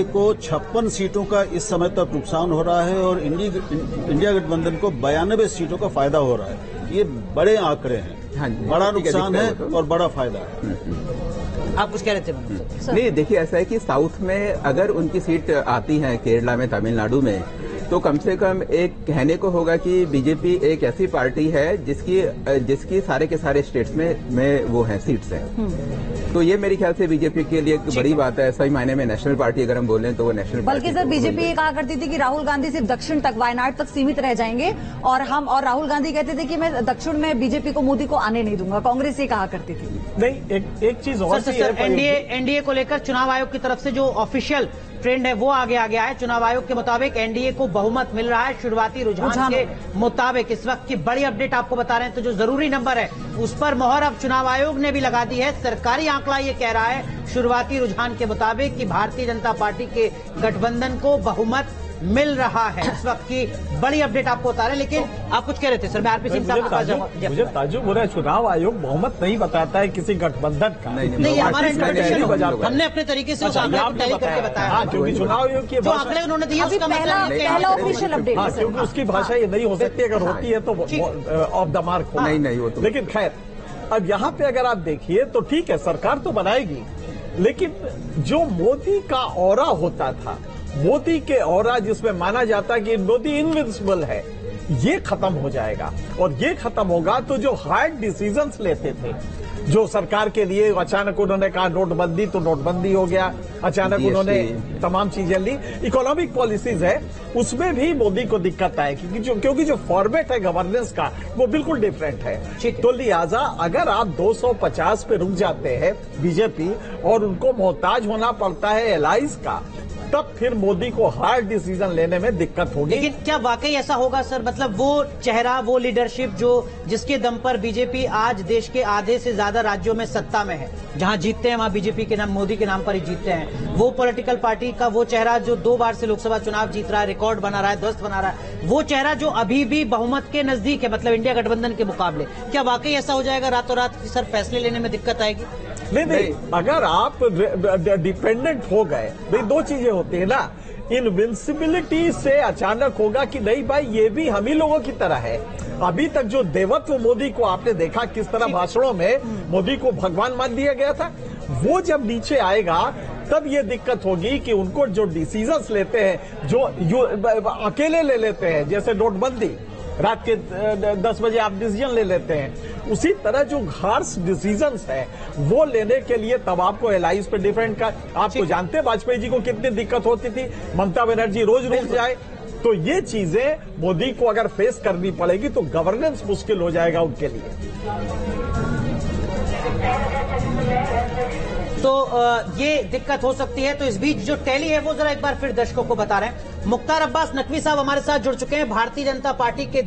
को 56 सीटों का इस समय तक नुकसान हो रहा है और इंडिया गठबंधन को 92 सीटों का फायदा हो रहा है। ये बड़े आंकड़े हैं। हाँ, बड़ा नुकसान है और बड़ा फायदा है। आप कुछ कह रहे थे? नहीं, देखिए ऐसा है कि साउथ में अगर उनकी सीट आती है, केरला में, तमिलनाडु में, तो कम से कम एक कहने को होगा कि बीजेपी एक ऐसी पार्टी है जिसकी सारे के सारे स्टेट्स में वो है, सीट्स हैं। तो ये मेरे ख्याल से बीजेपी के लिए एक बड़ी बात है। सही मायने में नेशनल पार्टी अगर हम बोलें तो वो नेशनल पार्टी। बल्कि सर बीजेपी ये कहा करती थी कि राहुल गांधी सिर्फ दक्षिण तक, वायनाड तक सीमित रह जाएंगे और राहुल गांधी कहते थे कि मैं दक्षिण में बीजेपी को, मोदी को आने नहीं दूंगा। कांग्रेस ये कहा करती थी। नहीं, एक चीज और एनडीए को लेकर चुनाव आयोग की तरफ से जो ऑफिशियल ट्रेंड है वो आगे आ गया है। चुनाव आयोग के मुताबिक एनडीए को बहुमत मिल रहा है शुरुआती रुझान के मुताबिक। इस वक्त की बड़ी अपडेट आपको बता रहे हैं। तो जो जरूरी नंबर है उस पर मोहर अब चुनाव आयोग ने भी लगा दी है। सरकारी आंकड़ा ये कह रहा है शुरुआती रुझान के मुताबिक कि भारतीय जनता पार्टी के गठबंधन को बहुमत मिल रहा है। इस वक्त की बड़ी अपडेट आपको बता रहे हैं। लेकिन आप कुछ कह रहे थे सर, मैं आरपी सिंह साहब के पास जाऊंगा। मुझे ताजुब हो रहा है, चुनाव आयोग बहुमत नहीं बताता है किसी गठबंधन का। नहीं, हमारा इंटरप्रिटेशन हमने अपने तरीके से उस आंकड़े को टैली करके बताया, क्योंकि चुनाव आयोग की जो आंकड़े उन्होंने दिए उसका पहला ऑफिशियल अपडेट है, क्योंकि उसकी भाषा ये नहीं हो सकती। अगर होती है तो ऑफ द मार्क हो। नहीं वो तो। लेकिन खैर, अब यहाँ पे अगर आप देखिए तो ठीक है, सरकार तो बनाएगी, लेकिन जो मोदी का ऑरा होता था, मोदी के ऑरा जिसमें माना जाता कि मोदी इनविंसिबल है, ये खत्म हो जाएगा। और ये खत्म होगा तो जो हार्ड डिसीजंस लेते थे, जो सरकार के लिए अचानक उन्होंने कहा नोटबंदी, तो नोटबंदी हो गया। अचानक उन्होंने तमाम चीजें ली। इकोनॉमिक पॉलिसीज है, उसमें भी मोदी को दिक्कत आएगी क्योंकि जो फॉर्मेट है गवर्नेंस का वो बिल्कुल डिफरेंट है। तो लिहाजा अगर आप 250 पे रुक जाते हैं बीजेपी और उनको मोहताज होना पड़ता है एलाइज का, तब फिर मोदी को हार्ड डिसीजन लेने में दिक्कत होगी। लेकिन क्या वाकई ऐसा होगा सर? मतलब वो चेहरा, वो लीडरशिप जिसके दम पर बीजेपी आज देश के आधे से ज्यादा राज्यों में सत्ता में है, जहां जीतते हैं वहां बीजेपी के नाम, मोदी के नाम पर ही जीतते हैं। वो पॉलिटिकल पार्टी का वो चेहरा जो 2 बार से लोकसभा चुनाव जीत रहा है, रिकॉर्ड बना रहा है, ध्वस्त बना रहा है, वो चेहरा जो अभी भी बहुमत के नजदीक है, मतलब इंडिया गठबंधन के मुकाबले, क्या वाकई ऐसा हो जाएगा रातों रात कि सर फैसले लेने में दिक्कत आएगी? नहीं, अगर आप डिपेंडेंट हो गए, भाई 2 चीजें होती है ना, इनविंसिबिलिटी से अचानक होगा कि नहीं भाई ये भी हम ही लोगों की तरह है। अभी तक जो देवत्व मोदी को आपने देखा, किस तरह भाषणों में मोदी को भगवान मान दिया गया था, वो जब नीचे आएगा तब ये दिक्कत होगी कि उनको जो डिसीजंस लेते हैं, जो अकेले ले लेते हैं, जैसे नोटबंदी, रात के 10 बजे आप डिसीजन ले लेते हैं, उसी तरह जो हार्श डिसीजंस है वो लेने के लिए तब आपको एलाइज पे डिफरेंट का, आपको जानते हैं वाजपेयी जी को कितनी दिक्कत होती थी, ममता बनर्जी रोज जाए। तो ये चीजें मोदी को अगर फेस करनी पड़ेगी तो गवर्नेंस मुश्किल हो जाएगा उनके लिए। तो ये दिक्कत हो सकती है। तो इस बीच जो टैली है वो जरा एक बार फिर दर्शकों को बता रहे हैं। मुख्तार अब्बास नकवी साहब हमारे साथ जुड़ चुके हैं, भारतीय जनता पार्टी के